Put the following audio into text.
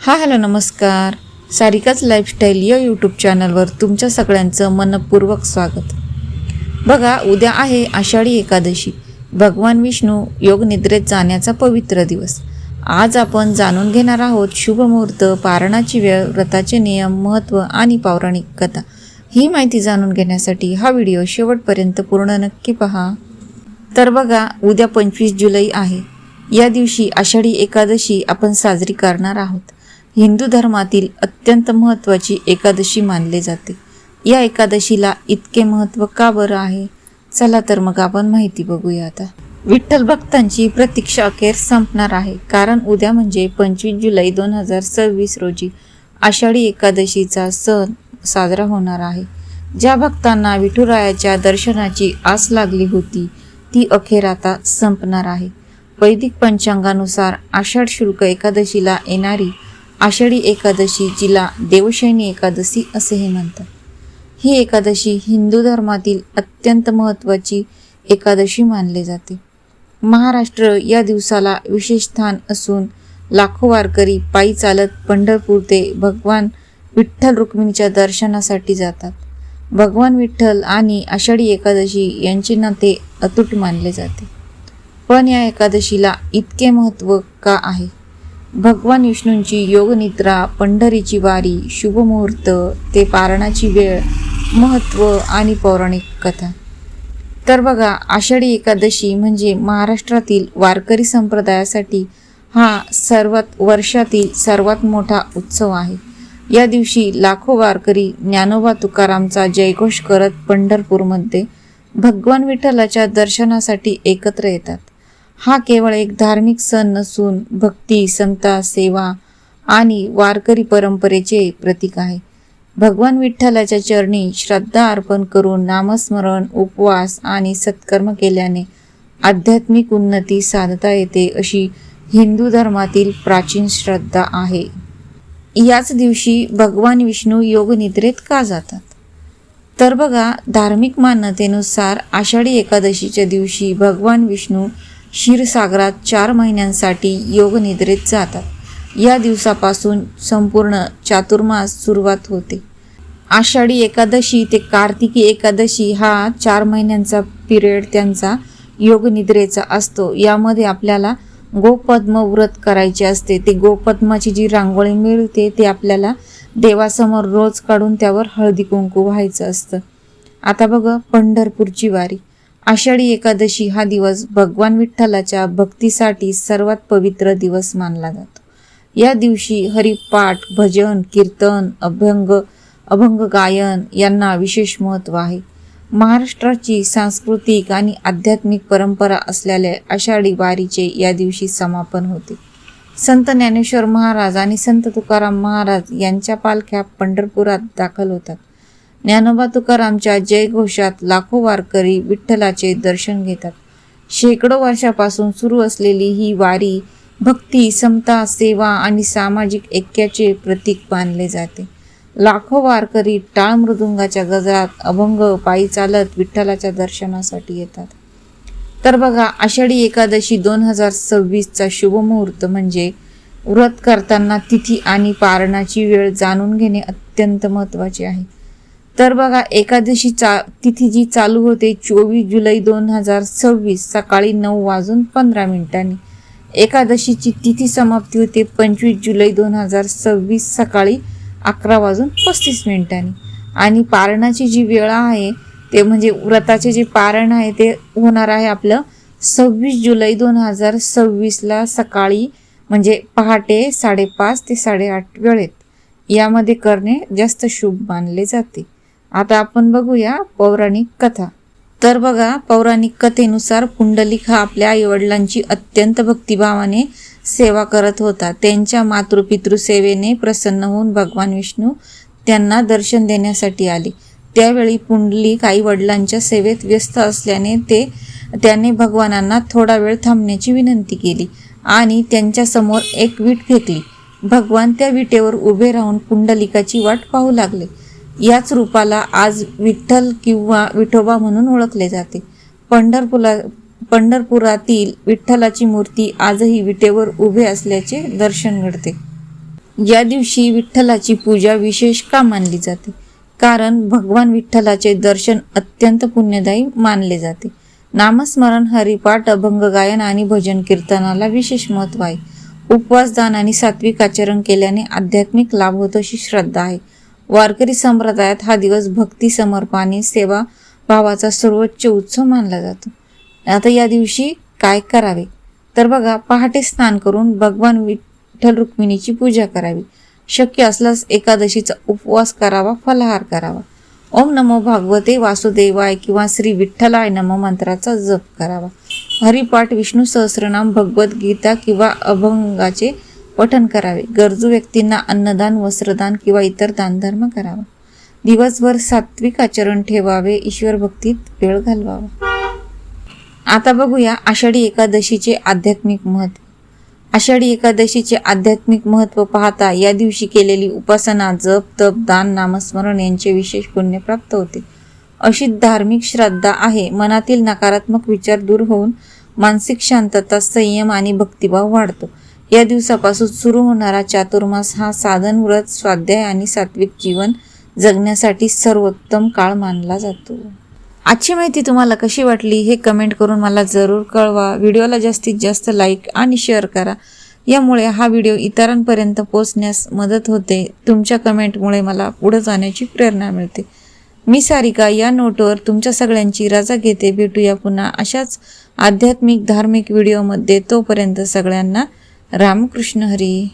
Hello नमस्कार. सारिकाच lifestyle या YouTube चॅनलवर तुमच्या सगळ्यांचं मनपूर्वक स्वागत. बघा, उद्या आहे आषाढी एकादशी, भगवान विष्णू योगनिद्रेत जाण्याचा पवित्र दिवस. आज आपण जाणून घेणार आहोत शुभ मुहूर्त, पारणाची वेळ, व्रताचे नियम, महत्त्व आणि पौराणिक कथा. ही माहिती जाणून घेण्यासाठी हा व्हिडिओ शेवटपर्यंत पूर्ण नक्की पहा. तर बघा, उद्या 25 जुलै आहे. या दिवशी आषाढी एकादशी आपण साजरी करणार आहोत. हिंदू धर्मातील अत्यंत महत्त्वाची एकादशी मानले जाते. या एकादशीला इतके महत्त्व का बरं आहे? चला तर मग आपण माहिती बघूया. आता विठ्ठल भक्तांची प्रतीक्षा अखेर संपणार आहे, कारण उद्या म्हणजे 25 जुलै 2026 रोजी आषाढी एकादशीचा सण साजरा होणार आहे. ज्या भक्तांना विठुरायाच्या दर्शनाची आस लागली होती ती अखेर आता संपणार आहे. वैदिक पंचांगानुसार आषाढ शुक्ल एकादशीला येणारी आषाढी एकादशी, जिला देवशयनी एकादशी असेही म्हणतात, ही एकादशी हिंदू धर्मातील अत्यंत महत्त्वाची एकादशी मानली जाते. महाराष्ट्र या दिवसाला विशेष स्थान असून लाखो वारकरी पायी चालत पंढरपूर ते भगवान विठ्ठल रुक्मिणीच्या दर्शनासाठी जातात. भगवान विठ्ठल आणि आषाढी एकादशी यांचे नाते अतूट मानले जाते. पण या एकादशीला इतके महत्त्व का आहे? भगवान विष्णूंची योगनिद्रा, पंढरीची वारी, शुभमुहूर्त ते पारणाची वेळ, महत्त्व आणि पौराणिक कथा. तर बघा, आषाढी एकादशी म्हणजे महाराष्ट्रातील वारकरी संप्रदायासाठी हा वर्षातील सर्वात मोठा उत्सव आहे. या दिवशी लाखो वारकरी ज्ञानोबा तुकारामचा जयघोष करत पंढरपूरमध्ये भगवान विठ्ठलाच्या दर्शनासाठी एकत्र येतात. हा केवळ एक धार्मिक सण नसून भक्ती, समता, सेवा आणि वारकरी परंपरेचे प्रतीक आहे. भगवान विठ्ठलाच्या चरणी श्रद्धा अर्पण करून नामस्मरण, उपवास आणि सत्कर्म केल्याने आध्यात्मिक उन्नती साधता येते, अशी हिंदू धर्मातील प्राचीन श्रद्धा आहे. याच दिवशी भगवान विष्णू योगनिद्रेत का जातात? तर बघा, धार्मिक मान्यतेनुसार आषाढी एकादशीच्या दिवशी भगवान विष्णू क्षीरसागरात 4 महिन्यांसाठी योगनिद्रेत जातात. या दिवसापासून संपूर्ण चातुर्मास सुरुवात होते. आषाढी एकादशी ते कार्तिकी एकादशी हा 4 महिन्यांचा पिरियड त्यांचा योगनिद्रेचा असतो. यामध्ये आपल्याला गोपद्म व्रत करायचे असते. ते गोपद्माची जी रांगोळी मिळते ते आपल्याला देवासमोर रोज काढून त्यावर हळदी कुंकू व्हायचं असतं. आता बघा, पंढरपूरची वारी. आषाढी एकादशी हा दिवस भगवान विठ्ठलाच्या भक्तीसाठी सर्वात पवित्र दिवस मानला जातो. या दिवशी हरिपाठ, भजन, कीर्तन, अभंग गायन यांना विशेष महत्त्व आहे. महाराष्ट्राची सांस्कृतिक आणि आध्यात्मिक परंपरा असलेल्या आषाढी वारीचे या दिवशी समापन होते. संत ज्ञानेश्वर महाराज आणि संत तुकाराम महाराज यांच्या पालख्या पंढरपुरात दाखल होतात. ज्ञानोबा तुकारामच्या जयघोषात लाखो वारकरी विठ्ठलाचे दर्शन घेतात. शेकडो वर्षापासून सुरू असलेली ही वारी भक्ती, समता, सेवा आणि सामाजिक ऐक्याचे प्रतीक मानले जाते. लाखो वारकरी टाळ मृदुंगाच्या गजरात अभंग पायी चालत विठ्ठलाच्या दर्शनासाठी येतात. तर बघा, आषाढी एकादशी 2026चा शुभमुहूर्त म्हणजे व्रत करताना तिथी आणि पारणाची वेळ जाणून घेणे अत्यंत महत्त्वाचे आहे. तर बघा, एकादशी तिथी जी चालू होते 24 जुलै 2026 सकाळी 9:15. एकादशीची तिथी समाप्ती होते 25 जुलै 2026 सकाळी 11:35. आणि पारणाची जी वेळ आहे ते म्हणजे व्रताचे जे पारण आहे ते होणार आहे आपलं 26 जुलै 2026ला सकाळी, म्हणजे पहाटे 5:30 ते 8:30 वेळेत. यामध्ये करणे जास्त शुभ मानले जाते. आता आपण बघूया पौराणिक कथा. तर बघा, पौराणिक कथेनुसार पुंडलिक हा आपल्या आईवडिलांची अत्यंत भक्तिभावाने सेवा करत होता. त्यांच्या मातृपितृ सेवेने प्रसन्न होऊन भगवान विष्णू त्यांना दर्शन देण्यासाठी आले. त्यावेळी पुंडलिक आई वडिलांच्या सेवेत व्यस्त असल्याने त्याने भगवानांना थोडा वेळ थांबण्याची विनंती केली आणि त्यांच्यासमोर एक वीट फेकली. भगवान त्या विटेवर उभे राहून पुंडलिकाची वाट पाहू लागले. याच रूपाला आज विठ्ठल किंवा विठोबा म्हणून ओळखले जाते. पंढरपुरातील विठ्ठलाची मूर्ती आजही विटेवर उभे असल्याचे दर्शन घडते. या दिवशी विठ्ठलाची पूजा विशेष का मानली जाते? कारण भगवान विठ्ठलाचे दर्शन अत्यंत पुण्यदायी मानले जाते. नामस्मरण, हरिपाठ, अभंग गायन आणि भजन कीर्तनाला विशेष महत्त्व आहे. उपवास, दान आणि सात्विक आचरण केल्याने आध्यात्मिक लाभ होतो अशी श्रद्धा आहे. वारकरी संप्रदायात हा दिवस भक्ती, समर्पण आणि सेवा भावाचा सर्वोच्च उत्सव मानला जातो. आता या दिवशी काय करावे? तर बघा, पहाटे स्नान करून भगवान विठ्ठल रुक्मिणीची पूजा करावी. शक्य असल्यास एकादशीचा उपवास करावा, फलाहार करावा. ओम नमो भागवते वासुदेवाय किंवा श्री विठ्ठलाय नमः मंत्राचा जप करावा. हरिपाठ, विष्णू सहस्रनाम, भगवद्गीता किंवा अभंगाचे पठण करावे. गरजू व्यक्तींना अन्नदान, वस्त्रदान किंवा इतर दानधर्म करावा. दिवसभर सात्विक आचरण ठेवावे. ईश्वर भक्तीत वेळ घालवावा. आता बघूया आषाढी एकादशीचे आध्यात्मिक महत्त्व. आषाढी एकादशीचे आध्यात्मिक महत्त्व पाहता या दिवशी केलेली उपासना, जप, तप, दान, नामस्मरण यांचे विशेष पुण्य प्राप्त होते अशी धार्मिक श्रद्धा आहे. मनातील नकारात्मक विचार दूर होऊन मानसिक शांतता, संयम आणि भक्तिभाव वाढतो. या दिवसापासून सुरू होणारा चातुर्मास हा साधन, व्रत, स्वाध्याय आणि सात्विक जीवन जगण्यासाठी सर्वोत्तम काळ मानला जातो. आजची माहिती तुम्हाला कशी वाटली हे कमेंट करून मला जरूर कळवा. व्हिडिओला जास्तीत जास्त लाईक आणि शेअर करा. यामुळे हा व्हिडिओ इतरांपर्यंत पोहोचण्यास मदत होते. तुमच्या कमेंटमुळे मला पुढे जाण्याची प्रेरणा मिळते. मी सारिका या नोटवर तुमच्या सगळ्यांची रजा घेते. भेटूया पुन्हा अशाच आध्यात्मिक धार्मिक व्हिडिओमध्ये. तोपर्यंत सगळ्यांना रामकृष्ण हरी.